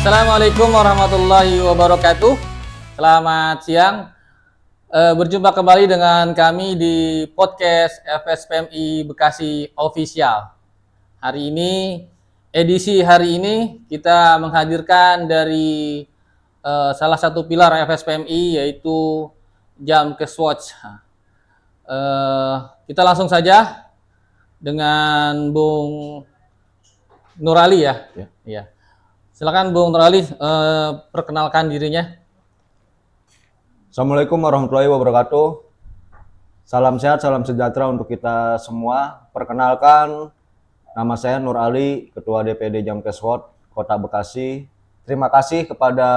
Assalamualaikum warahmatullahi wabarakatuh. Selamat siang. Berjumpa kembali dengan kami di podcast FSPMI Bekasi Official. Edisi hari ini kita menghadirkan dari salah satu pilar FSPMI yaitu Jamkes Watch. Kita langsung saja dengan Bung Nurali ya. Ya. Silakan Bung Nurali, perkenalkan dirinya. Assalamualaikum warahmatullahi wabarakatuh. Salam sehat, salam sejahtera untuk kita semua. Perkenalkan, nama saya Nur Ali, Ketua DPD Jamkes Watch Kota Bekasi. Terima kasih kepada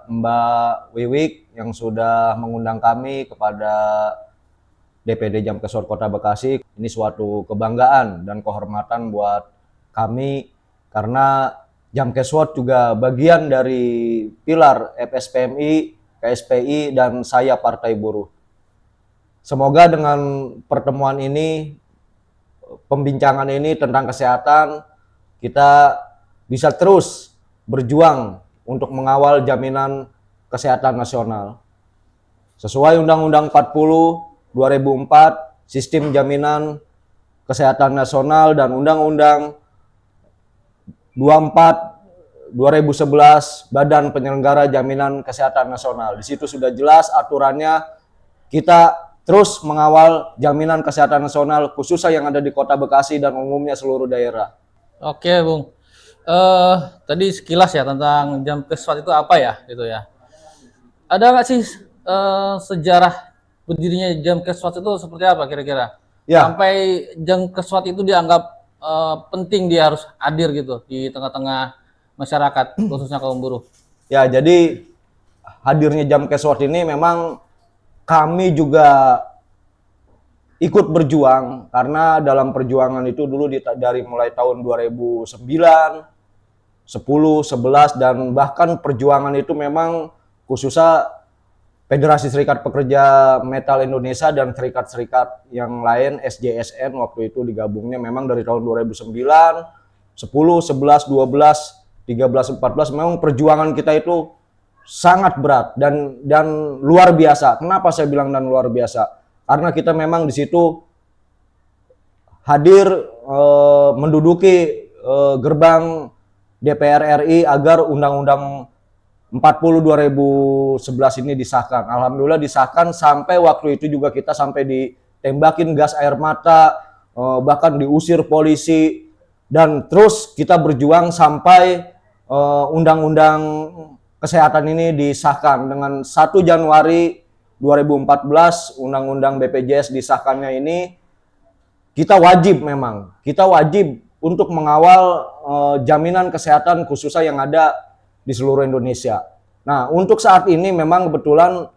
Mbak Wiwik yang sudah mengundang kami kepada DPD Jamkes Watch Kota Bekasi. Ini suatu kebanggaan dan kehormatan buat kami karena Jamkes Watch juga bagian dari pilar FSPMI, KSPI, dan saya Partai Buruh. Semoga dengan pertemuan ini, pembincangan ini tentang kesehatan, kita bisa terus berjuang untuk mengawal jaminan kesehatan nasional. Sesuai Undang-Undang 40 2004, Sistem Jaminan Kesehatan Nasional, dan Undang-Undang 24 2011 Badan Penyelenggara Jaminan Kesehatan Nasional. Di situ sudah jelas aturannya, kita terus mengawal jaminan kesehatan nasional khususnya yang ada di Kota Bekasi dan umumnya seluruh daerah. Oke, Bung. Tadi sekilas ya tentang Jamkes Watch itu apa ya, gitu ya. Ada nggak sih sejarah berdirinya Jamkes Watch itu seperti apa kira-kira? Ya. Sampai Jamkes Watch itu dianggap penting, dia harus hadir gitu di tengah-tengah masyarakat, khususnya kaum buruh. Ya, jadi hadirnya Jamkes Watch ini memang kami juga ikut berjuang karena dalam perjuangan itu dulu dari mulai tahun 2009, 10, 11, dan bahkan perjuangan itu memang khususnya Federasi Serikat Pekerja Metal Indonesia dan serikat-serikat yang lain, SJSN waktu itu digabungnya memang dari tahun 2009, 10, 11, 12, 13, 14, memang perjuangan kita itu sangat berat dan luar biasa. Kenapa saya bilang dan luar biasa? Karena kita memang di situ hadir menduduki gerbang DPR RI agar Undang-Undang 40 2011 ini disahkan. Alhamdulillah disahkan, sampai waktu itu juga kita sampai ditembakin gas air mata, bahkan diusir polisi, dan terus kita berjuang sampai Undang-Undang Kesehatan ini disahkan. Dengan 1 Januari 2014 Undang-Undang BPJS disahkannya ini, kita wajib untuk mengawal jaminan kesehatan khususnya yang ada di seluruh Indonesia. Nah, untuk saat ini memang kebetulan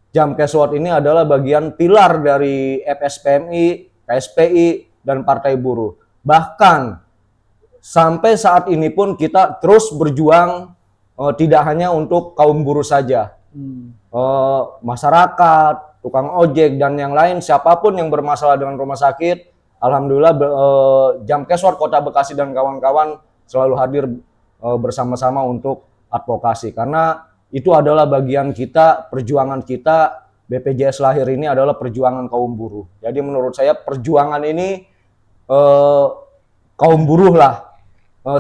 Jamkes Watch ini adalah bagian pilar dari FSPMI, KSPI, dan Partai Buruh. Bahkan sampai saat ini pun kita terus berjuang, tidak hanya untuk kaum buruh saja. Masyarakat, tukang ojek, dan yang lain, siapapun yang bermasalah dengan rumah sakit, alhamdulillah Jamkes Watch Kota Bekasi dan kawan-kawan selalu hadir bersama-sama untuk advokasi, karena itu adalah bagian kita, perjuangan kita. BPJS lahir ini adalah perjuangan kaum buruh. Jadi menurut saya perjuangan ini kaum buruh lah,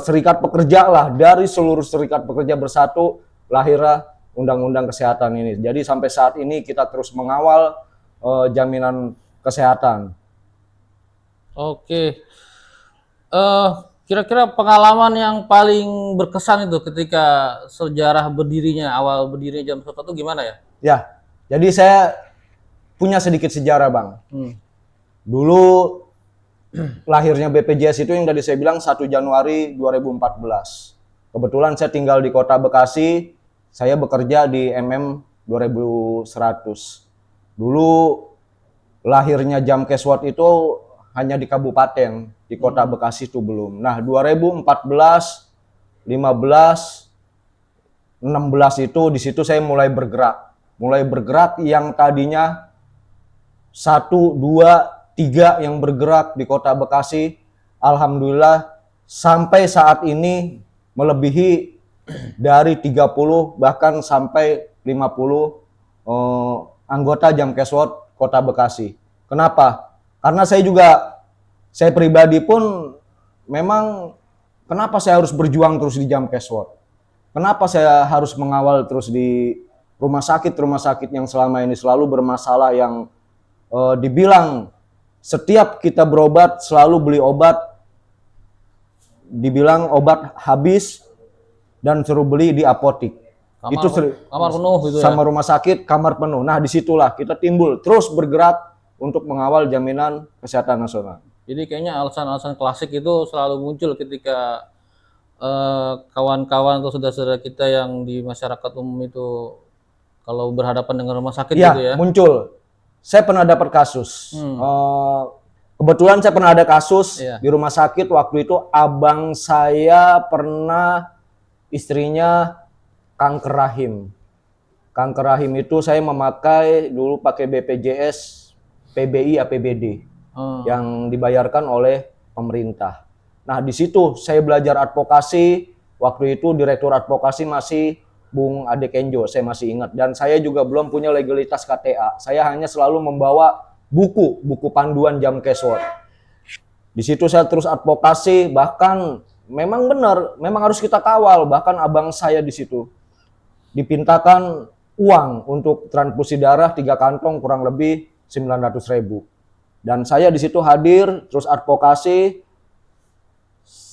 serikat pekerja lah, dari seluruh serikat pekerja bersatu lahirlah Undang-Undang Kesehatan ini. Jadi sampai saat ini kita terus mengawal jaminan kesehatan. Oke. Kira-kira pengalaman yang paling berkesan itu ketika sejarah awal berdirinya Jamkes Watch itu gimana ya? Ya, jadi saya punya sedikit sejarah, Bang. Dulu lahirnya BPJS itu yang tadi saya bilang 1 Januari 2014. Kebetulan saya tinggal di Kota Bekasi, saya bekerja di MM 2100. Dulu lahirnya Jamkes Watch itu hanya di kabupaten, di Kota Bekasi itu belum. Nah, 2014, 15, 16 itu di situ saya mulai bergerak. Yang tadinya 1, 2, 3 yang bergerak di Kota Bekasi, alhamdulillah sampai saat ini melebihi dari 30 bahkan sampai 50 anggota Jamkeswot Kota Bekasi. Kenapa? Karena saya pribadi pun memang kenapa saya harus berjuang terus di Jamkeswot? Kenapa saya harus mengawal terus di rumah sakit yang selama ini selalu bermasalah, yang dibilang setiap kita berobat selalu beli obat, dibilang obat habis dan suruh beli di apotik. Kamar penuh gitu ya. Sama rumah sakit kamar penuh. Nah, disitulah kita timbul terus bergerak untuk mengawal jaminan kesehatan nasional. Jadi kayaknya alasan-alasan klasik itu selalu muncul ketika kawan-kawan atau saudara-saudara kita yang di masyarakat umum itu kalau berhadapan dengan rumah sakit Iya, gitu ya. muncul. Saya pernah dapat kasus. Kebetulan saya pernah ada kasus Iya. di rumah sakit waktu itu. Abang saya pernah istrinya kanker rahim. Kanker rahim itu saya memakai dulu pakai BPJS, PBI, APBD yang dibayarkan oleh pemerintah. Nah, di situ saya belajar advokasi. Waktu itu direktur advokasi masih Bung Ade Kenjo, saya masih ingat. Dan saya juga belum punya legalitas KTA. Saya hanya selalu membawa buku panduan Jamkeswot. Di situ saya terus advokasi, bahkan memang benar, memang harus kita kawal. Bahkan abang saya di situ dipintakan uang untuk transfusi darah 3 kantong kurang lebih 900.000. Dan saya di situ hadir, terus advokasi.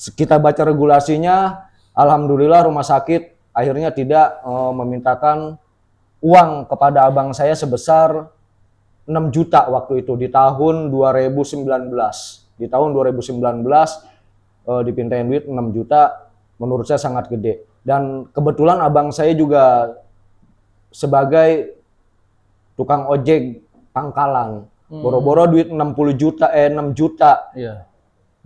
Kita baca regulasinya, alhamdulillah rumah sakit akhirnya tidak memintakan uang kepada abang saya sebesar 6 juta waktu itu di tahun 2019. Di tahun 2019 dipintain duit 6 juta, menurut saya sangat gede. Dan kebetulan abang saya juga sebagai tukang ojek pangkalan. Boro-boro duit 6 juta. Iya.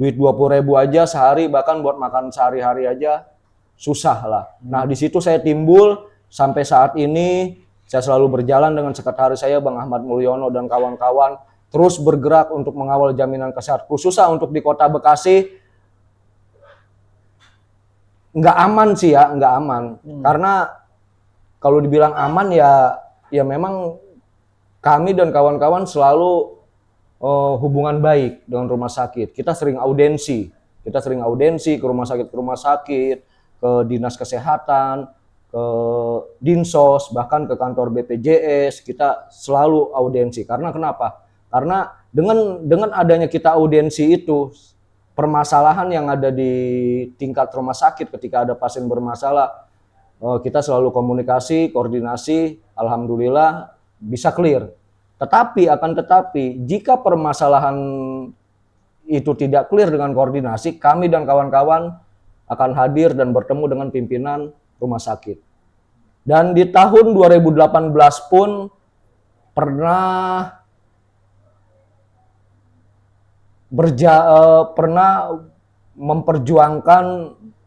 Duit 20.000 aja sehari, bahkan buat makan sehari-hari aja susah lah. Nah, di situ saya timbul sampai saat ini. Saya selalu berjalan dengan sekretaris saya Bang Ahmad Mulyono dan kawan-kawan terus bergerak untuk mengawal jaminan kesehatan, khususnya untuk di Kota Bekasi. Nggak aman sih ya, nggak aman. Karena kalau dibilang aman ya memang kami dan kawan-kawan selalu hubungan baik dengan rumah sakit. Kita sering audensi ke rumah sakit, ke dinas kesehatan, ke dinsos, bahkan ke kantor BPJS. Kita selalu audensi. Karena kenapa? Karena dengan adanya kita audensi itu, permasalahan yang ada di tingkat rumah sakit ketika ada pasien bermasalah, kita selalu komunikasi, koordinasi, alhamdulillah bisa clear. Tetapi jika permasalahan itu tidak clear dengan koordinasi, kami dan kawan-kawan akan hadir dan bertemu dengan pimpinan rumah sakit. Dan di tahun 2018 pun pernah memperjuangkan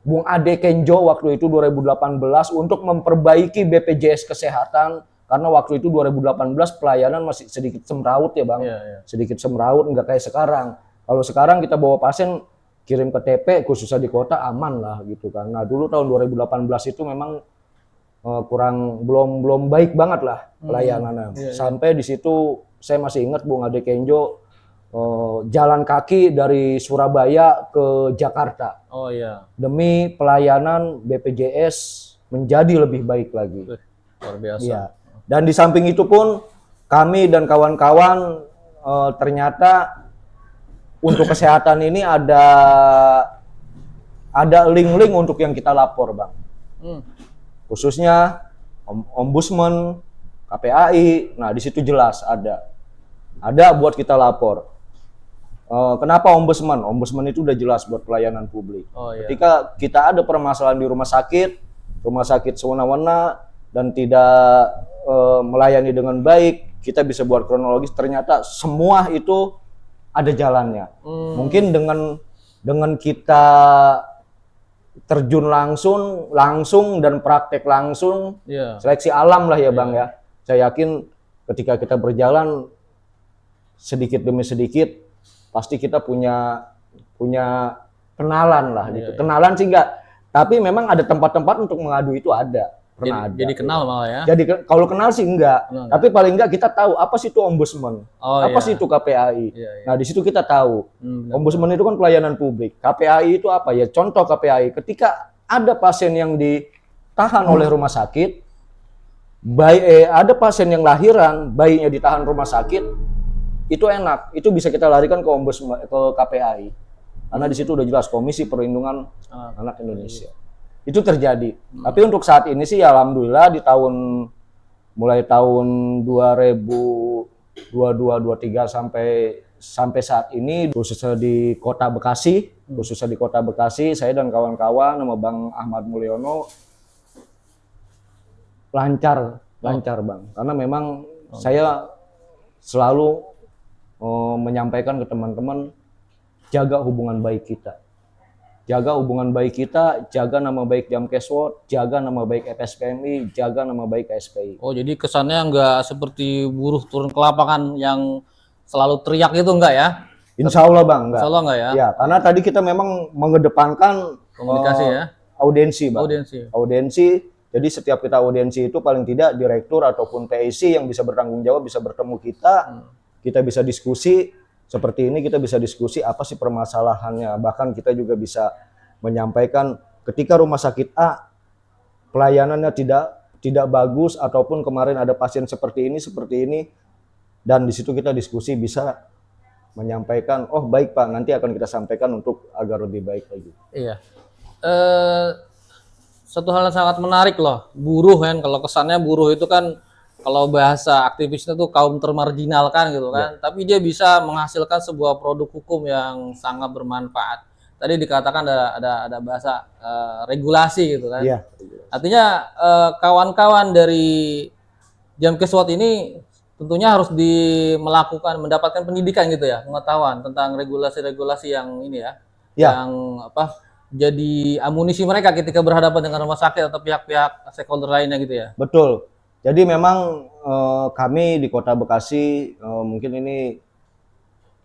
Bung Ade Kenjo waktu itu 2018 untuk memperbaiki BPJS Kesehatan. Karena waktu itu 2018 pelayanan masih sedikit semraut ya Bang. Iya. Sedikit semraut, nggak kayak sekarang. Kalau sekarang kita bawa pasien kirim ke TP, khususnya di kota aman lah gitu kan. Nah dulu tahun 2018 itu memang belum baik banget lah pelayanannya. Sampai di situ saya masih ingat Bung Ade Kenjo jalan kaki dari Surabaya ke Jakarta. Oh iya. Demi pelayanan BPJS menjadi lebih baik lagi. Luar biasa. Iya. Dan di samping itu pun kami dan kawan-kawan ternyata untuk kesehatan ini ada link-link untuk yang kita lapor Bang. Khususnya Ombudsman, KPAI. Nah di situ jelas ada buat kita lapor. Kenapa Ombudsman? Ombudsman itu udah jelas buat pelayanan publik. Oh, iya. Ketika kita ada permasalahan di rumah sakit sewenang-wenang dan tidak melayani dengan baik, kita bisa buat kronologis. Ternyata semua itu ada jalannya. Mungkin dengan kita terjun langsung dan praktek langsung, seleksi alam lah ya Bang ya. Saya yakin ketika kita berjalan sedikit demi sedikit, pasti kita punya kenalan lah gitu. Kenalan sih Tapi memang ada tempat-tempat untuk mengadu itu ada. Pernah ada. Jadi kenal malah ya. Jadi kalau kenal sih enggak, Kenal, tapi paling enggak kita tahu apa sih itu ombudsman, Oh, apa iya. sih itu KPAI. Iya, iya. Nah di situ kita tahu, Benar. ombudsman itu kan pelayanan publik. KPAI itu apa ya? Contoh KPAI, ketika ada pasien yang ditahan oleh rumah sakit, ada pasien yang lahiran, bayinya ditahan rumah sakit, itu enak, itu bisa kita larikan ke ombudsman, ke KPAI, karena di situ udah jelas Komisi Perlindungan Anak Indonesia. Itu terjadi. Tapi untuk saat ini sih alhamdulillah di mulai tahun 2022 23 sampai saat ini khususnya di Kota Bekasi, saya dan kawan-kawan sama Bang Ahmad Mulyono lancar Bang. Karena memang saya selalu menyampaikan ke teman-teman, jaga hubungan baik kita. Jaga hubungan baik kita, jaga nama baik Jamkeswot, jaga nama baik FSPMI, jaga nama baik KSPI. Oh, jadi kesannya nggak seperti buruh turun ke lapangan yang selalu teriak itu enggak ya? Insya Allah Bang, enggak. Insya Allah enggak ya? Ya, karena tadi kita memang mengedepankan Komunikasi ya? Audiensi Bang. Audiensi. Jadi setiap kita audiensi itu paling tidak direktur ataupun TIC yang bisa bertanggung jawab, bisa bertemu kita, kita bisa diskusi. Seperti ini kita bisa diskusi apa sih permasalahannya. Bahkan kita juga bisa menyampaikan ketika rumah sakit A pelayanannya tidak bagus ataupun kemarin ada pasien seperti ini dan di situ kita diskusi bisa menyampaikan, oh baik Pak, nanti akan kita sampaikan untuk agar lebih baik lagi. Iya. Satu hal yang sangat menarik loh, buruh kan, kalau kesannya buruh itu kan kalau bahasa aktivisnya tuh kaum termarginalkan gitu kan, tapi dia bisa menghasilkan sebuah produk hukum yang sangat bermanfaat. Tadi dikatakan ada bahasa regulasi gitu kan. Iya. Artinya kawan-kawan dari Jamkeswot ini tentunya harus mendapatkan pendidikan gitu ya, pengetahuan tentang regulasi-regulasi yang ini ya, yang jadi amunisi mereka ketika berhadapan dengan rumah sakit atau pihak-pihak stakeholder lainnya gitu ya. Betul. Jadi memang kami di Kota Bekasi mungkin ini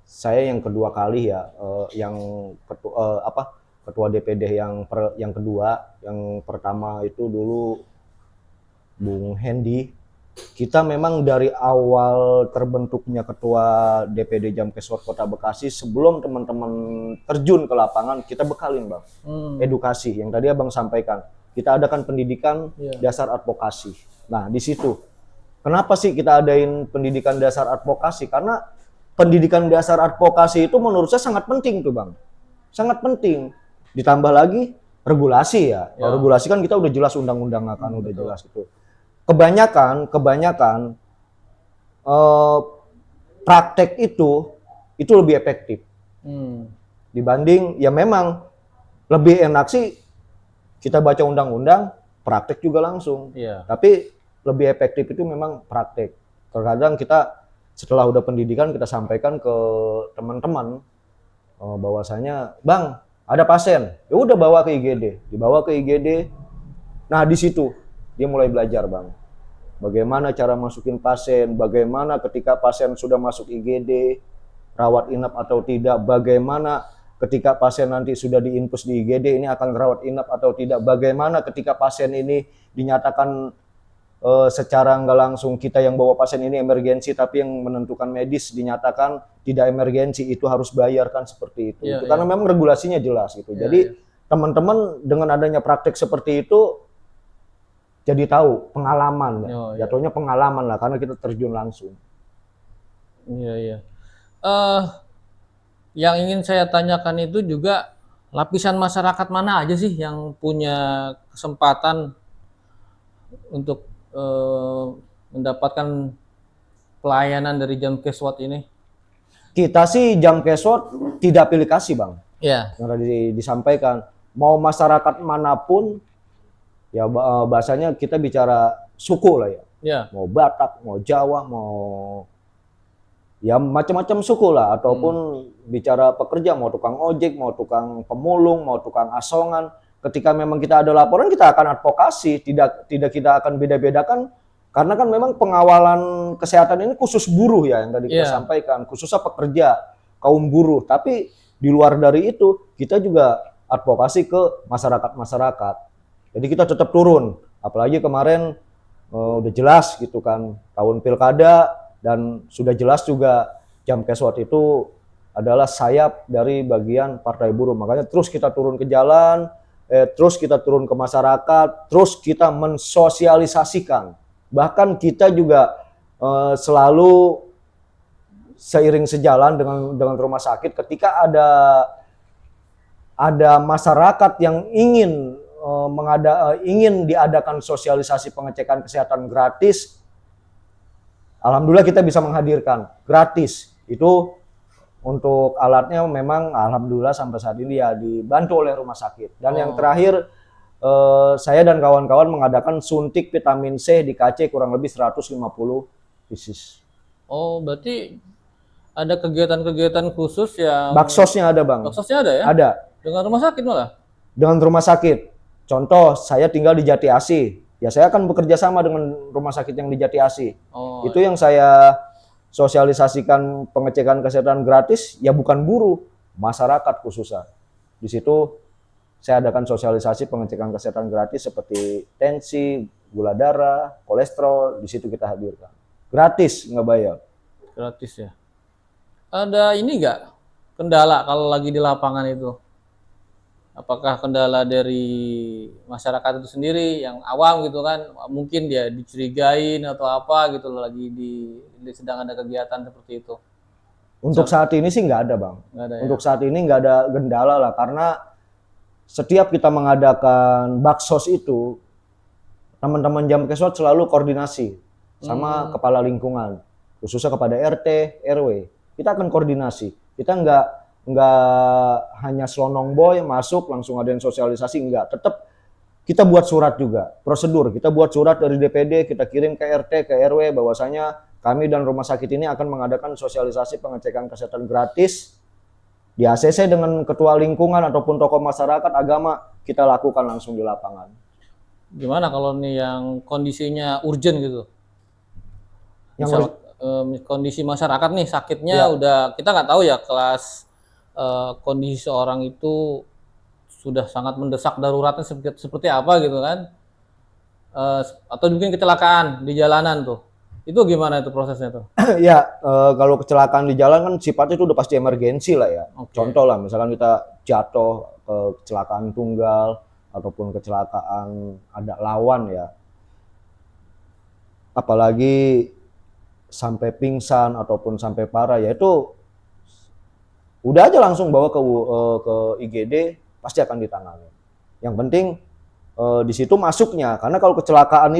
saya yang kedua kali ya yang ketua DPD yang kedua. Yang pertama itu dulu Bung Hendy. Kita memang dari awal terbentuknya ketua DPD Jamkeswot Kota Bekasi, sebelum teman-teman terjun ke lapangan, kita bekalin Bang, edukasi yang tadi Abang sampaikan. Kita adakan pendidikan dasar advokasi. Nah di situ, kenapa sih kita adain pendidikan dasar advokasi? Karena pendidikan dasar advokasi itu menurut saya sangat penting tuh Bang, sangat penting. Ditambah lagi regulasi ya. Regulasi kan kita udah jelas undang-undang kan udah jelas itu. Kebanyakan praktek itu lebih efektif dibanding ya memang lebih enak sih kita baca undang-undang, praktek juga langsung. Tapi lebih efektif itu memang praktek. Terkadang kita setelah udah pendidikan kita sampaikan ke teman-teman bahwasanya Bang ada pasien, ya udah bawa ke IGD, dibawa ke IGD. Nah di situ dia mulai belajar Bang, bagaimana cara masukin pasien, bagaimana ketika pasien sudah masuk IGD, rawat inap atau tidak, bagaimana ketika pasien nanti sudah diinfus di IGD ini akan rawat inap atau tidak, bagaimana ketika pasien ini dinyatakan secara nggak langsung kita yang bawa pasien ini emergensi, tapi yang menentukan medis dinyatakan tidak emergensi, itu harus bayarkan seperti itu. Karena memang regulasinya jelas gitu. Jadi teman-teman dengan adanya praktek seperti itu jadi tahu pengalaman, jatuhnya pengalaman lah karena kita terjun langsung. Yang ingin saya tanyakan itu juga lapisan masyarakat mana aja sih yang punya kesempatan untuk mendapatkan pelayanan dari Jamkeswot ini? Kita sih Jamkeswot tidak pilih kasih Bang. Iya. Yang tadi disampaikan, mau masyarakat manapun. Ya bahasanya kita bicara suku lah ya. Mau Batak, mau Jawa, mau ya macam-macam suku lah, ataupun bicara pekerja, mau tukang ojek, mau tukang pemulung, mau tukang asongan. Ketika memang kita ada laporan, kita akan advokasi, tidak kita akan beda-bedakan, karena kan memang pengawalan kesehatan ini khusus buruh ya yang tadi kita sampaikan, khususnya pekerja, kaum buruh. Tapi di luar dari itu kita juga advokasi ke masyarakat. Jadi kita tetap turun, apalagi kemarin udah jelas gitu kan tahun pilkada, dan sudah jelas juga Jamkeswat itu adalah sayap dari bagian Partai Buruh. Makanya terus kita turun ke jalan, terus kita turun ke masyarakat, terus kita mensosialisasikan. Bahkan kita juga selalu seiring sejalan dengan rumah sakit, ketika ada masyarakat yang ingin diadakan sosialisasi pengecekan kesehatan gratis, alhamdulillah kita bisa menghadirkan gratis. Itu untuk alatnya memang alhamdulillah sampai saat ini ya dibantu oleh rumah sakit. Dan yang terakhir, saya dan kawan-kawan mengadakan suntik vitamin C di KC kurang lebih 150 pieces. Oh, berarti ada kegiatan-kegiatan khusus yang Baksosnya ada, Bang. baksosnya ada ya? Ada. Dengan rumah sakit malah? Dengan rumah sakit. Contoh, saya tinggal di Jati Asih. Ya saya akan bekerja sama dengan rumah sakit yang di Jati Asih. Oh, Itu yang saya sosialisasikan pengecekan kesehatan gratis, ya bukan buruh, masyarakat khususnya. Di situ saya adakan sosialisasi pengecekan kesehatan gratis seperti tensi, gula darah, kolesterol, di situ kita hadirkan. Gratis, nggak bayar. gratis ya. Ada ini nggak kendala kalau lagi di lapangan itu? Apakah kendala dari masyarakat itu sendiri yang awam gitu kan? Mungkin dia dicurigain atau apa gitu loh, lagi sedang ada kegiatan seperti itu. Untuk saat ini sih nggak ada, Bang. Nggak ada ya? Untuk saat ini nggak ada kendala lah, karena setiap kita mengadakan baksos itu, teman-teman Jamkeswat selalu koordinasi sama kepala lingkungan, khususnya kepada RT, RW. Kita akan koordinasi. Kita nggak hanya selonong boy masuk langsung ada yang sosialisasi, enggak. Tetap kita buat surat juga, prosedur. Kita buat surat dari DPD, kita kirim ke RT, ke RW bahwasanya kami dan rumah sakit ini akan mengadakan sosialisasi pengecekan kesehatan gratis di ACC dengan ketua lingkungan ataupun tokoh masyarakat agama, kita lakukan langsung di lapangan. Gimana kalau nih yang kondisinya urgent gitu? Yang Kondisi masyarakat nih sakitnya udah kita nggak tahu ya kelas kondisi seorang itu sudah sangat mendesak, daruratnya seperti apa gitu kan? Atau mungkin kecelakaan di jalanan tuh, itu gimana itu prosesnya tuh? ya, kalau kecelakaan di jalan kan sifatnya itu udah pasti emergensi lah ya. Contoh lah, misalkan kita jatuh ke kecelakaan tunggal ataupun kecelakaan ada lawan ya. Apalagi sampai pingsan ataupun sampai parah, ya itu udah aja langsung bawa ke IGD, pasti akan ditangani. Yang penting di situ masuknya, karena kalau kecelakaan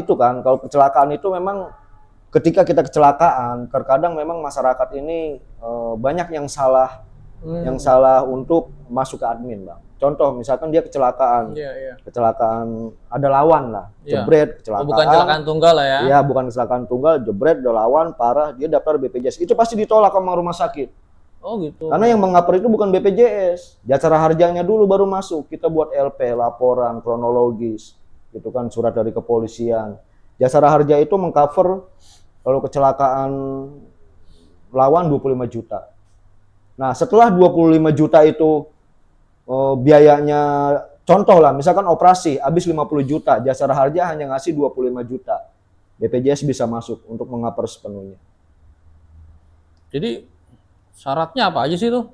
itu memang ketika kita kecelakaan, terkadang memang masyarakat ini banyak yang salah untuk masuk ke admin, Bang. Contoh misalkan dia kecelakaan, kecelakaan ada lawan lah, jebret, kecelakaan. Bukan kecelakaan tunggal lah ya? Iya, bukan kecelakaan tunggal, jebret, ada lawan, parah, dia daftar BPJS. Itu pasti ditolak sama rumah sakit. Oh gitu. Karena yang mengupper itu bukan BPJS. Jasara harjanya dulu baru masuk. Kita buat LP, laporan, kronologis. Gitu kan, surat dari kepolisian. Jasara harja itu mengcover kalau kecelakaan lawan 25 juta. Nah, setelah 25 juta itu biayanya, contoh lah, misalkan operasi habis 50 juta, Jasara Harja hanya ngasih 25 juta. BPJS bisa masuk untuk mengcover sepenuhnya. Jadi syaratnya apa aja sih tuh?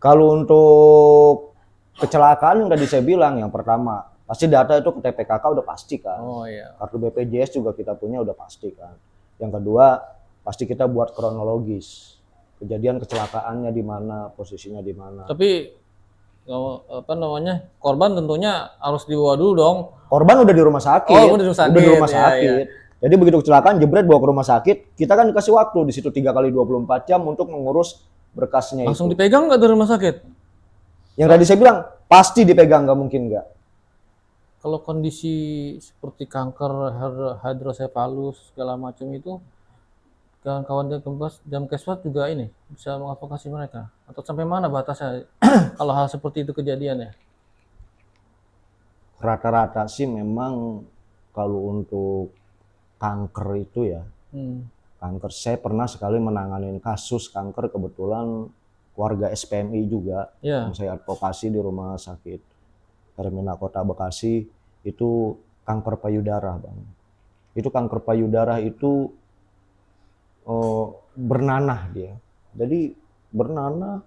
Kalau untuk kecelakaan yang tadi saya bilang, yang pertama, pasti data itu ke TPKK udah pasti kan. Oh iya. Kartu BPJS juga kita punya udah pasti kan. Yang kedua, pasti kita buat kronologis. Kejadian kecelakaannya di mana, posisinya di mana. Tapi korban tentunya harus dibawa dulu dong. Korban udah di rumah sakit. Oh, udah di rumah sakit. Udah di rumah Ya, sakit. Jadi begitu kecelakaan, jebret bawa ke rumah sakit, kita kan dikasih waktu di situ 3 kali 24 jam untuk mengurus berkasnya. Langsung itu. dipegang nggak dari rumah sakit? Yang tadi saya bilang, pasti dipegang, nggak mungkin nggak. Kalau kondisi seperti kanker, hidrosefalus, segala macam itu, kawan-kawan Jamkeswat juga ini bisa mengadvokasi mereka? Atau sampai mana batasnya kalau hal seperti itu kejadian ya? Rata-rata sih memang kalau untuk kanker itu ya, kanker, saya pernah sekali menanganin kasus kanker, kebetulan keluarga SPMI juga, yang saya advokasi di rumah sakit. Hermina Kota Bekasi itu kanker payudara, Bang. Itu kanker payudara itu bernanah dia. Jadi bernanah,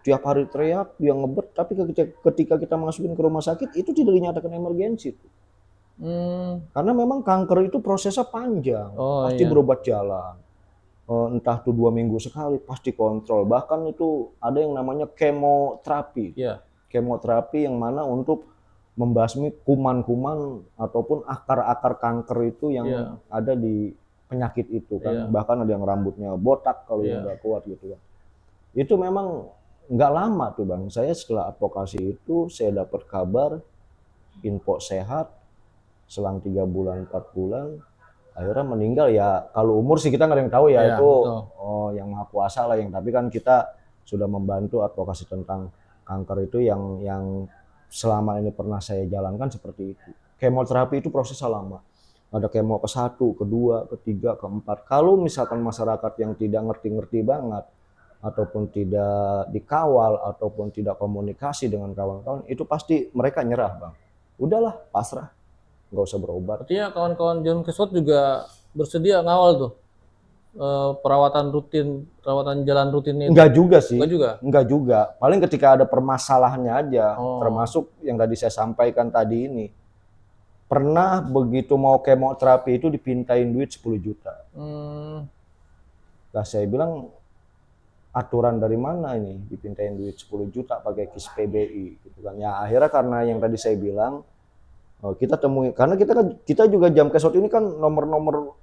tiap hari teriak, dia ngebet, tapi ketika kita masukin ke rumah sakit itu tidak dinyatakan emergensi. Karena memang kanker itu prosesnya panjang, Oh pasti iya. berobat jalan. Entah tuh 2 minggu sekali, pasti kontrol. Bahkan itu ada yang namanya kemoterapi. Iya. Kemoterapi yang mana untuk membasmi kuman-kuman ataupun akar-akar kanker itu yang Iya. ada di penyakit itu kan. Iya. Bahkan ada yang rambutnya botak kalau yang Iya. nggak kuat gitu kan. Itu memang nggak lama tuh Bang. Saya setelah advokasi itu saya dapat kabar info sehat, selang 3 bulan 4 bulan akhirnya meninggal. Ya kalau umur sih kita nggak ada yang tahu ya, Iya, itu betul. yang maha kuasa lah, yang tapi kan kita sudah membantu advokasi tentang kanker itu yang selama ini pernah saya jalankan seperti itu. Kemoterapi itu prosesnya lama. Ada kemo ke-1, ke-2, ke-3, ke-4. Kalau misalkan masyarakat yang tidak ngerti-ngerti banget ataupun tidak dikawal ataupun tidak komunikasi dengan kawan-kawan, itu pasti mereka nyerah, Bang. Udahlah, pasrah. Nggak usah berobat. Artinya kawan-kawan Jarum Keswat juga bersedia ngawal tuh perawatan jalan rutin itu. Enggak juga sih. Enggak juga? Enggak juga. Paling ketika ada permasalahannya aja. Oh. Termasuk yang tadi saya sampaikan tadi ini. Pernah begitu mau kemoterapi itu dipintain duit 10 juta. Lah saya bilang, aturan dari mana ini dipintain duit 10 juta pakai KIS PBI gitu kan. Ya akhirnya karena yang tadi saya bilang, kita temui, karena kita juga Jam Keswat ini kan nomor-nomor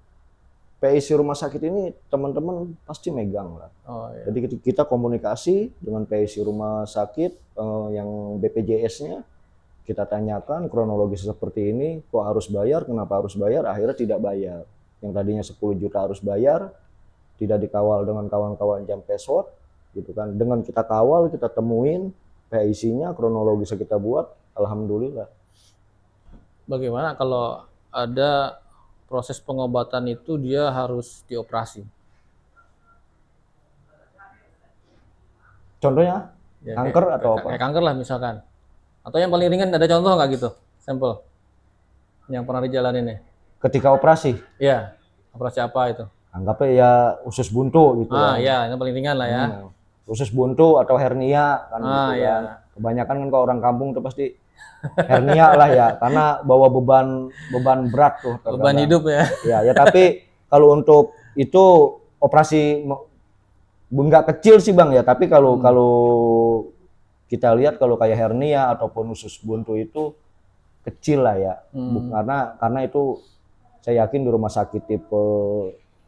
PIC rumah sakit ini teman-teman pasti megang lah. Oh, iya. Jadi kita komunikasi dengan PIC rumah sakit yang BPJS-nya, kita tanyakan kronologis seperti ini, kok harus bayar, kenapa harus bayar, akhirnya tidak bayar. Yang tadinya 10 juta harus bayar, tidak dikawal dengan kawan-kawan Jam Keswat gitu kan. Dengan kita kawal, kita temuin PIC-nya, kronologisnya kita buat, alhamdulillah. Bagaimana kalau ada proses pengobatan itu dia harus dioperasi? Contohnya Ya, kanker atau apa? Kayak kanker lah misalkan. Atau yang paling ringan, ada contoh nggak gitu? Sampel yang pernah dijalanin ya? Ketika operasi, Iya, operasi apa itu? anggapnya ya usus buntu gitu kan. Iya, yang paling ringan lah ya. Usus buntu atau hernia kan gitu iya. kan. Kebanyakan kan kalau orang kampung tuh pasti hernia lah ya, karena bawa beban berat tuh. Beban hidup ya. Ya tapi kalau untuk itu operasi nggak kecil sih Bang ya, tapi kalau kita lihat kalau kayak hernia ataupun usus buntu itu kecil lah ya. Karena itu saya yakin di rumah sakit tipe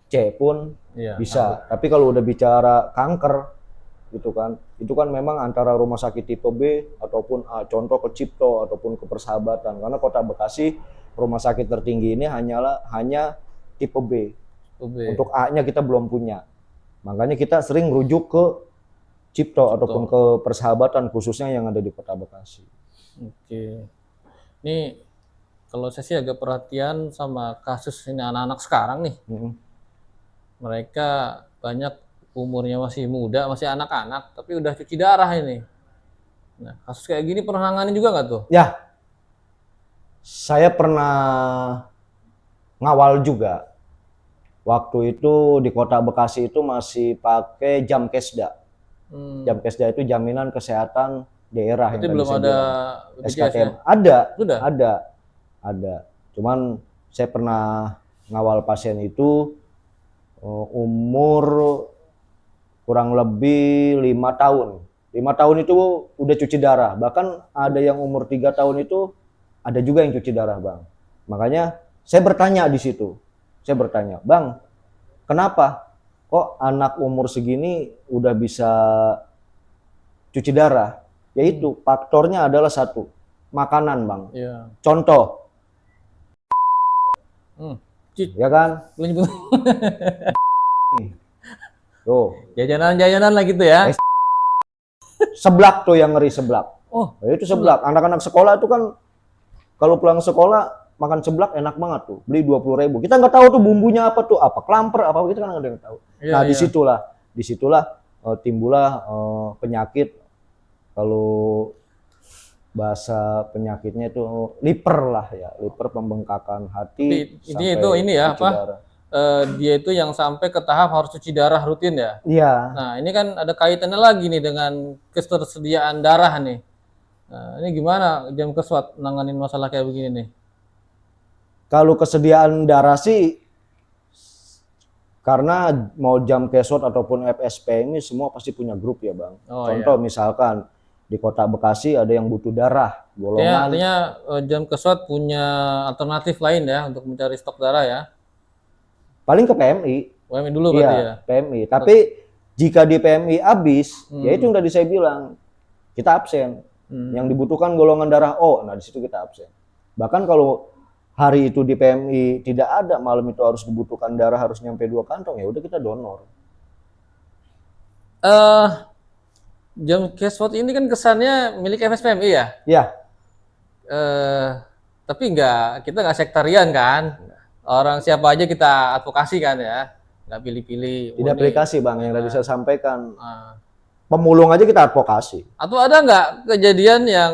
C pun bisa. Tapi kalau udah bicara kanker gitu kan, itu kan memang antara rumah sakit tipe B ataupun A, contoh ke Cipto ataupun ke Persahabatan. Karena Kota Bekasi rumah sakit tertinggi ini hanya tipe B. Untuk A-nya kita belum punya. Makanya kita sering rujuk ke Cipto ataupun ke Persahabatan, khususnya yang ada di Kota Bekasi. Oke. Ini kalau saya sih agak perhatian sama kasus ini anak-anak sekarang nih. Mereka banyak umurnya masih muda, masih anak-anak, tapi udah cuci darah ini. Nah, kasus kayak gini pernah nanganin juga nggak tuh? Ya, saya pernah ngawal juga. Waktu itu di Kota Bekasi itu masih pakai Jamkesda. Jamkesda itu jaminan kesehatan daerah. Itu belum ada BPJS ya? Ada. Cuman saya pernah ngawal pasien itu umur kurang lebih 5 tahun. 5 tahun itu udah cuci darah. Bahkan ada yang umur 3 tahun itu ada juga yang cuci darah, Bang. Makanya saya bertanya di situ. Saya bertanya, Bang, kenapa kok anak umur segini udah bisa cuci darah? Yaitu faktornya adalah satu, makanan, Bang. Iya. Contoh, ya kan? Tuh, jajanan-jajanan lah gitu ya. Seblak tuh yang ngeri, seblak. Oh, itu seblak. Anak-anak sekolah itu kan kalau pulang sekolah makan seblak enak banget tuh, beli 20.000. Kita nggak tahu tuh bumbunya apa tuh, apa klamper, apa kita kan nggak ada yang tahu. Nah disitulah timbullah penyakit. Kalau bahasa penyakitnya itu liver lah ya, liver, pembengkakan hati. Ini itu ini ya cuci apa? darah. Dia itu yang sampai ke tahap harus cuci darah rutin ya. Iya, Nah, ini kan ada kaitannya lagi nih dengan ketersediaan darah nih. Nah, ini gimana jam keswat nanganin masalah kayak begini nih? kalau kesediaan darah sih, karena mau jam kesot ataupun FSP ini semua pasti punya grup ya bang. Oh, Contoh misalkan di kota Bekasi ada yang butuh darah, golongan Artinya jam keswat punya alternatif lain ya untuk mencari stok darah ya. paling ke PMI. WMI dulu berarti ya. Iya, PMI. Tapi jika di PMI habis, ya itu yang tadi saya bilang, kita absen. Yang dibutuhkan golongan darah O, nah di situ kita absen. Bahkan kalau hari itu di PMI tidak ada, malam itu harus dibutuhkan darah, harus nyampe 2 kantong, ya udah kita donor. eh Jam keswat ini kan kesannya milik FSPMI ya. Ya, Tapi kita nggak sektarian kan. Orang siapa aja kita advokasi kan ya. Nggak pilih-pilih. tidak aplikasi bang, yang tadi saya sampaikan. Nah, Pemulung aja kita advokasi. atau ada nggak kejadian yang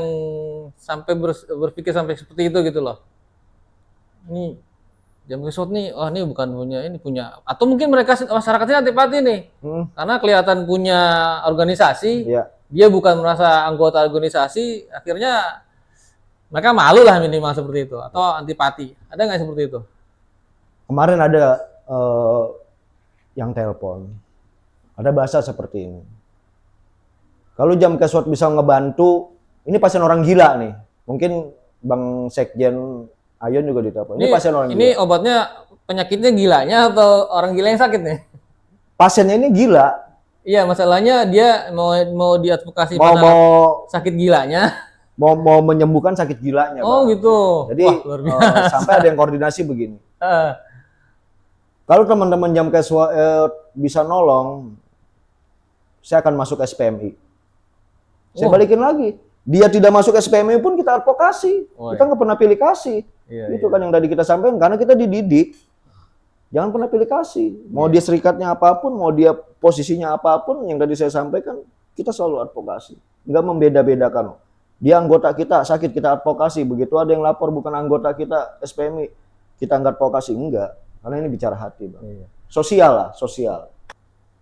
sampai berpikir sampai seperti itu gitu loh? Ini jam keswat nih, oh ini bukan punya ini punya. Atau mungkin mereka masyarakatnya antipati nih, karena kelihatan punya organisasi, Ya, dia bukan merasa anggota organisasi, akhirnya mereka malu lah minimal seperti itu, atau antipati. Ada nggak seperti itu? kemarin ada yang telepon, ada bahasa seperti ini. Kalau jam keswat bisa ngebantu, ini pasien orang gila nih. Mungkin Bang Sekjen Ayon juga ditelepon. Ini pasien orang Ini gila. obatnya penyakitnya gilanya atau orang gila yang sakit nih? Pasiennya ini gila. Iya, masalahnya dia mau diadvokasi Mau pada mau sakit gilanya. mau menyembuhkan sakit gilanya. Oh Bang. gitu. Jadi Wah, luar biasa. sampai ada yang koordinasi begini. Eh, Kalau teman-teman jam keswat bisa nolong, saya akan masuk SPMI. Saya balikin lagi. Dia tidak masuk SPMI pun kita advokasi. Oh, Kita nggak pernah pilih kasih. Iya, Itu kan yang tadi kita sampaikan, karena kita dididik. Jangan pernah pilih kasih. Mau dia serikatnya apapun, mau dia posisinya apapun, yang tadi saya sampaikan, kita selalu advokasi. Nggak membeda-bedakan. Dia anggota kita, sakit kita advokasi. Begitu ada yang lapor bukan anggota kita SPMI, kita nggak advokasi. Enggak. Karena ini bicara hati, Bang. Iya. Sosial lah, sosial.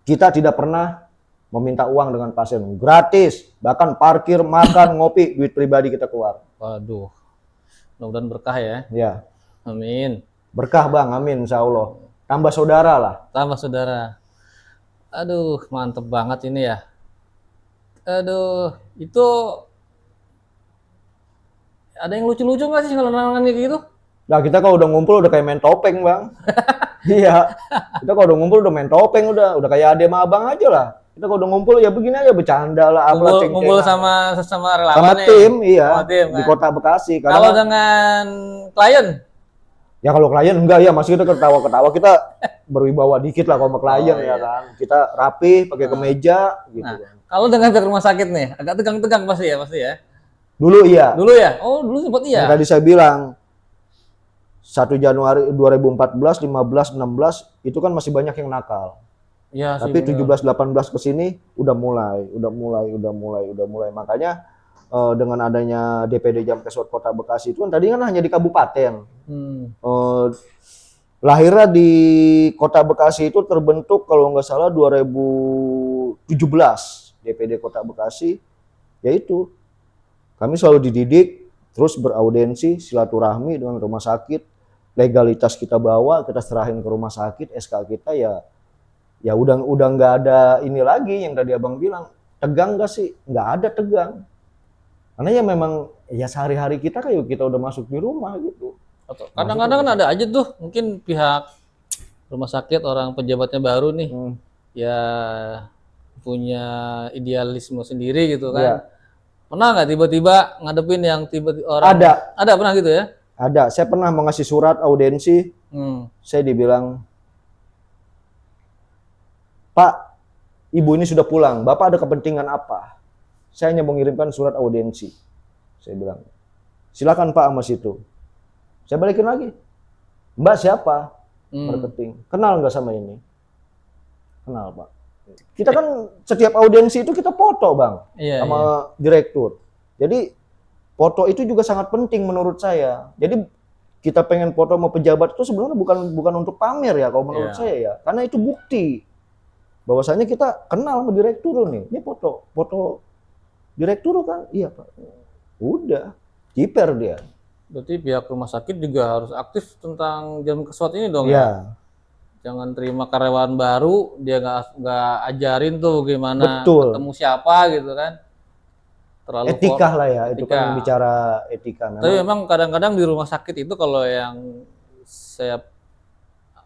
Kita tidak pernah meminta uang dengan pasien. Gratis. Bahkan parkir, makan, ngopi, duit pribadi kita keluar. Waduh. Mudah-mudahan berkah ya. Ya. Amin. Berkah bang, amin insya Allah. Tambah saudara lah. Tambah saudara. Aduh, mantep banget ini ya. Aduh, itu ada yang lucu-lucu nggak sih kalau nanganin kayak gitu? Nah kita kalau udah ngumpul udah kayak main topeng bang. Iya. Kita kalau udah ngumpul udah main topeng udah kayak adem abang aja lah. Kita kalau udah ngumpul ya begini aja bercanda lah. Ngumpul sama sesama relawan sama nih. tim, iya. Sama tim, Di kan? kota Bekasi. Kalau dengan klien, ya kalau klien enggak ya, masih kita ketawa-ketawa, kita berwibawa dikit lah kalau sama klien ya kan. Kita rapi, pakai kemeja gitu. nah, kalau dengan pihak rumah sakit nih, agak tegang-tegang pasti ya. Dulu iya. Dulu ya? Oh, dulu sempat iya. Yang tadi saya bilang 1 Januari 2014, 15, 16 itu kan masih banyak yang nakal. Iya sih. Tapi 17, 18 ke sini udah mulai. Makanya dengan adanya DPD Jam Keswat Kota Bekasi itu kan tadi kan hanya di kabupaten. Lahirnya di Kota Bekasi itu terbentuk kalau nggak salah 2017 DPD Kota Bekasi, yaitu kami selalu dididik, terus beraudensi, silaturahmi dengan rumah sakit, legalitas kita bawa, kita serahin ke rumah sakit, SK kita ya udah nggak ada ini lagi yang tadi abang bilang. Tegang nggak sih? Nggak ada tegang. Karena ya memang ya sehari-hari kita kayak kita udah masuk di rumah gitu. Kadang-kadang kan ada aja tuh mungkin pihak rumah sakit orang pejabatnya baru nih ya punya idealisme sendiri gitu kan. Ya. Pernah nggak tiba-tiba ngadepin yang tiba-tiba orang ada pernah gitu ya? Ada. Saya pernah mau ngasih surat audensi. Saya dibilang, Pak, ibu ini sudah pulang. Bapak ada kepentingan apa? Saya hanya mengirimkan surat audensi. Saya bilang, silakan Pak sama situ. Saya balikin lagi. Mbak siapa? Marketing. Kenal nggak sama ini? Kenal Pak. Kita kan setiap audensi itu kita foto bang, Iya, sama direktur. Jadi foto itu juga sangat penting menurut saya. Jadi kita pengen foto sama pejabat itu sebenarnya bukan untuk pamer ya kalau menurut Iya. saya ya. Karena itu bukti bahwasanya kita kenal sama direktur nih. Ini foto direktur kan? Iya, Pak. Udah, kiper dia. Berarti pihak rumah sakit juga harus aktif tentang jam keswat ini dong ya? Iya. Jangan terima karyawan baru, dia nggak ajarin tuh gimana Betul. ketemu siapa gitu kan. Terlalu Etika lah ya, itu etika. kan bicara etika. Tapi Memang memang kadang-kadang di rumah sakit itu kalau yang saya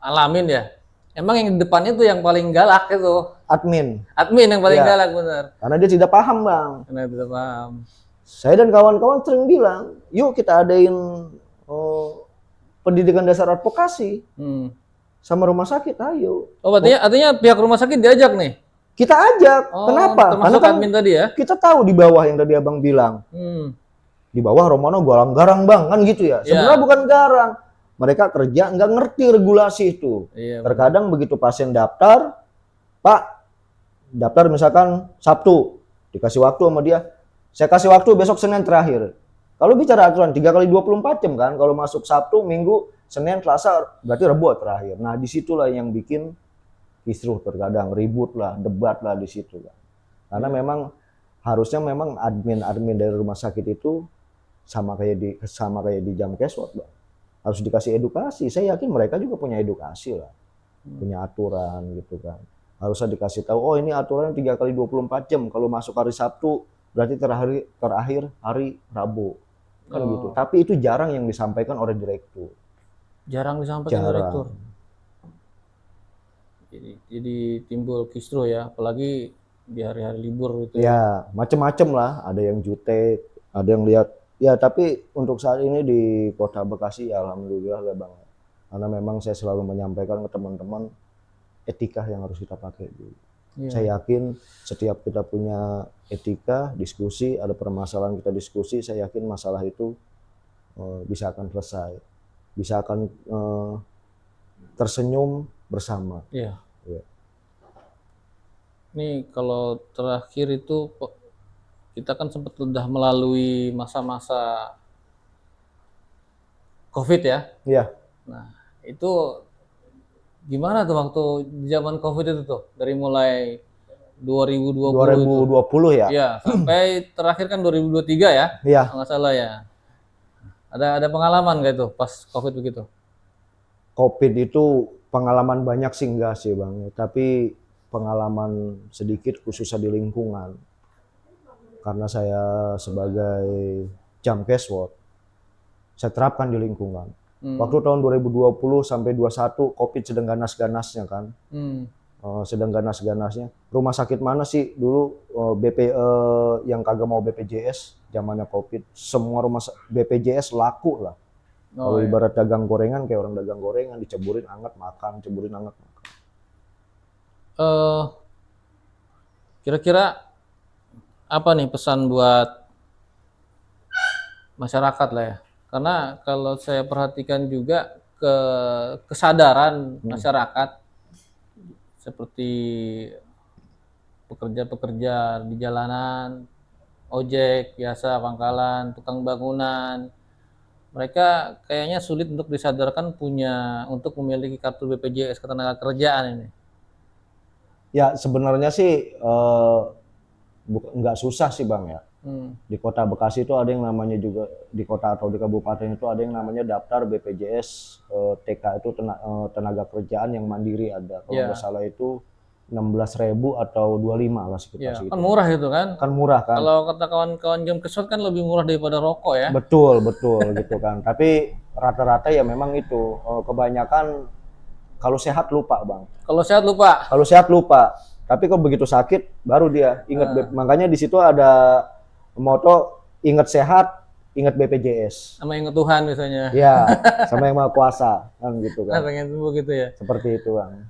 alamin ya, emang yang di depannya tuh yang paling galak itu. admin. Admin yang paling Iya. galak bener. Karena dia tidak paham, Bang. Karena tidak paham. Saya dan kawan-kawan sering bilang, yuk kita adain pendidikan dasar advokasi Hmm. sama rumah sakit, ayo. Oh, artinya pihak rumah sakit diajak nih? Kita ajak. Oh, Kenapa? termasuk Karena kan admin tadi ya? kita tahu di bawah yang tadi Abang bilang. Hmm. Di bawah Romano garang-garang, Bang, kan gitu ya. Sebenarnya bukan garang. Mereka kerja nggak ngerti regulasi itu. Iya. Terkadang begitu pasien daftar, Pak, daftar misalkan Sabtu, dikasih waktu sama dia, saya kasih waktu besok Senin terakhir. Kalau bicara aturan 3 kali 24 jam kan, kalau masuk Sabtu, Minggu, Senin, Selasa, berarti Rebo terakhir. Nah, disitulah yang bikin kisruh terkadang, ribut lah, debat lah di situ kan. Karena memang harusnya memang admin dari rumah sakit itu sama kayak di jam keswat, Bang. Harus dikasih edukasi. Saya yakin mereka juga punya edukasi lah. Punya aturan gitu kan. Harusnya dikasih tahu, oh ini aturannya 3 kali 24 jam. Kalau masuk hari Sabtu berarti terakhir hari Rabu. Kan gitu. Tapi itu jarang yang disampaikan oleh direktur. Jarang disampaikan direktur. Jadi timbul kisruh ya, apalagi di hari-hari libur gitu. Ya, macem-macem lah. Ada yang jutek, ada yang lihat. Ya, tapi untuk saat ini di Kota Bekasi, ya alhamdulillah lah, Bang. Karena memang saya selalu menyampaikan ke teman-teman etika yang harus kita pakai dulu. Iya. Saya yakin setiap kita punya etika, diskusi, ada permasalahan kita diskusi, saya yakin masalah itu bisa akan selesai. Bisa akan tersenyum bersama. Iya. Ya. Ini kalau terakhir itu kita kan sempat sudah melalui masa-masa COVID ya. Iya. Nah, itu gimana tuh waktu zaman COVID itu tuh? Dari mulai 2020 itu. 2020 ya? Iya, sampai terakhir kan 2023 ya? Iya. Kalau nggak salah ya. Ada pengalaman nggak itu pas COVID begitu? COVID itu pengalaman banyak sih enggak sih, Bang. Tapi pengalaman sedikit khususnya di lingkungan. Karena saya sebagai jam keswat, saya terapkan di lingkungan. Waktu tahun 2020 sampai 2021 COVID sedang ganas-ganasnya kan. Sedang ganas-ganasnya. Rumah sakit mana sih dulu yang kagak mau BPJS zamannya COVID? Semua rumah BPJS laku lah. Kalau ibarat dagang gorengan, kayak orang dagang gorengan, diceburin anget makan, ceburin anget makan. Kira-kira apa nih pesan buat masyarakat lah ya? Karena kalau saya perhatikan juga kesadaran masyarakat seperti pekerja-pekerja di jalanan, ojek, biasa, pangkalan, tukang bangunan, mereka kayaknya sulit untuk disadarkan untuk memiliki kartu BPJS Ketenagakerjaan ini. Ya sebenarnya sih nggak susah sih, Bang ya. Di Kota Bekasi itu ada yang namanya juga, di kota atau di kabupaten itu ada yang namanya daftar BPJS TK itu tenaga kerjaan yang mandiri ada. Kalau nggak salah itu 16.000 atau 25 lah sekitar segitu. Kan murah itu kan? Kan murah kan? Kalau kata kawan-kawan jam keswat kan lebih murah daripada rokok ya? Betul gitu kan. Tapi rata-rata ya memang itu kebanyakan kalau sehat lupa, Bang. Kalau sehat lupa? Kalau sehat lupa. Tapi kalau begitu sakit baru dia ingat. Makanya di situ ada moto ingat sehat, ingat BPJS. Sama ingat Tuhan misalnya. Iya, sama yang Maha Kuasa kan gitu kan. Pengen sembuh gitu ya. Seperti itu, Bang.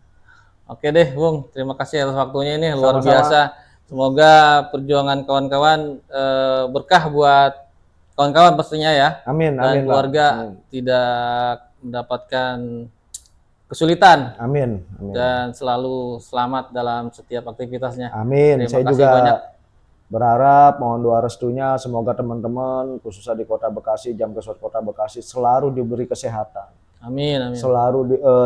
Oke deh, Bung. Terima kasih atas waktunya ini luar Sama-sama. biasa. Semoga perjuangan kawan-kawan berkah buat kawan-kawan pastinya ya. Amin, Dan amin, keluarga Bang. Amin. tidak mendapatkan kesulitan. Amin, amin. Dan selalu selamat dalam setiap aktivitasnya. Amin. Terima Saya kasih juga banyak. Berharap mohon doa restunya semoga teman-teman khususnya di Kota Bekasi, Jamkeswat Kota Bekasi selalu diberi kesehatan. Amin, amin.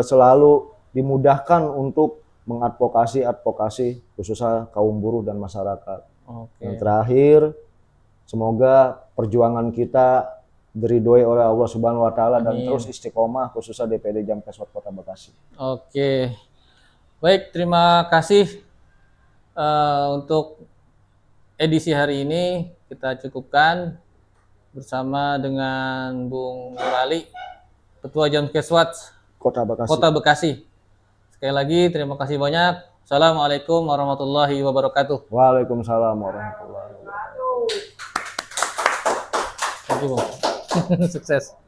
Selalu dimudahkan untuk mengadvokasi khususnya kaum buruh dan masyarakat. Oke. Yang terakhir, semoga perjuangan kita diridhoi oleh Allah Subhanahu wa taala dan terus istiqomah khususnya DPD Jamkeswat Kota Bekasi. Oke. Baik, terima kasih untuk edisi hari ini kita cukupkan bersama dengan Bung Nurali, Ketua Jamkeswat Kota Bekasi. Kota Bekasi. Sekali lagi terima kasih banyak. Assalamualaikum warahmatullahi wabarakatuh. Waalaikumsalam warahmatullahi wabarakatuh. Thank you, Bung. Sukses.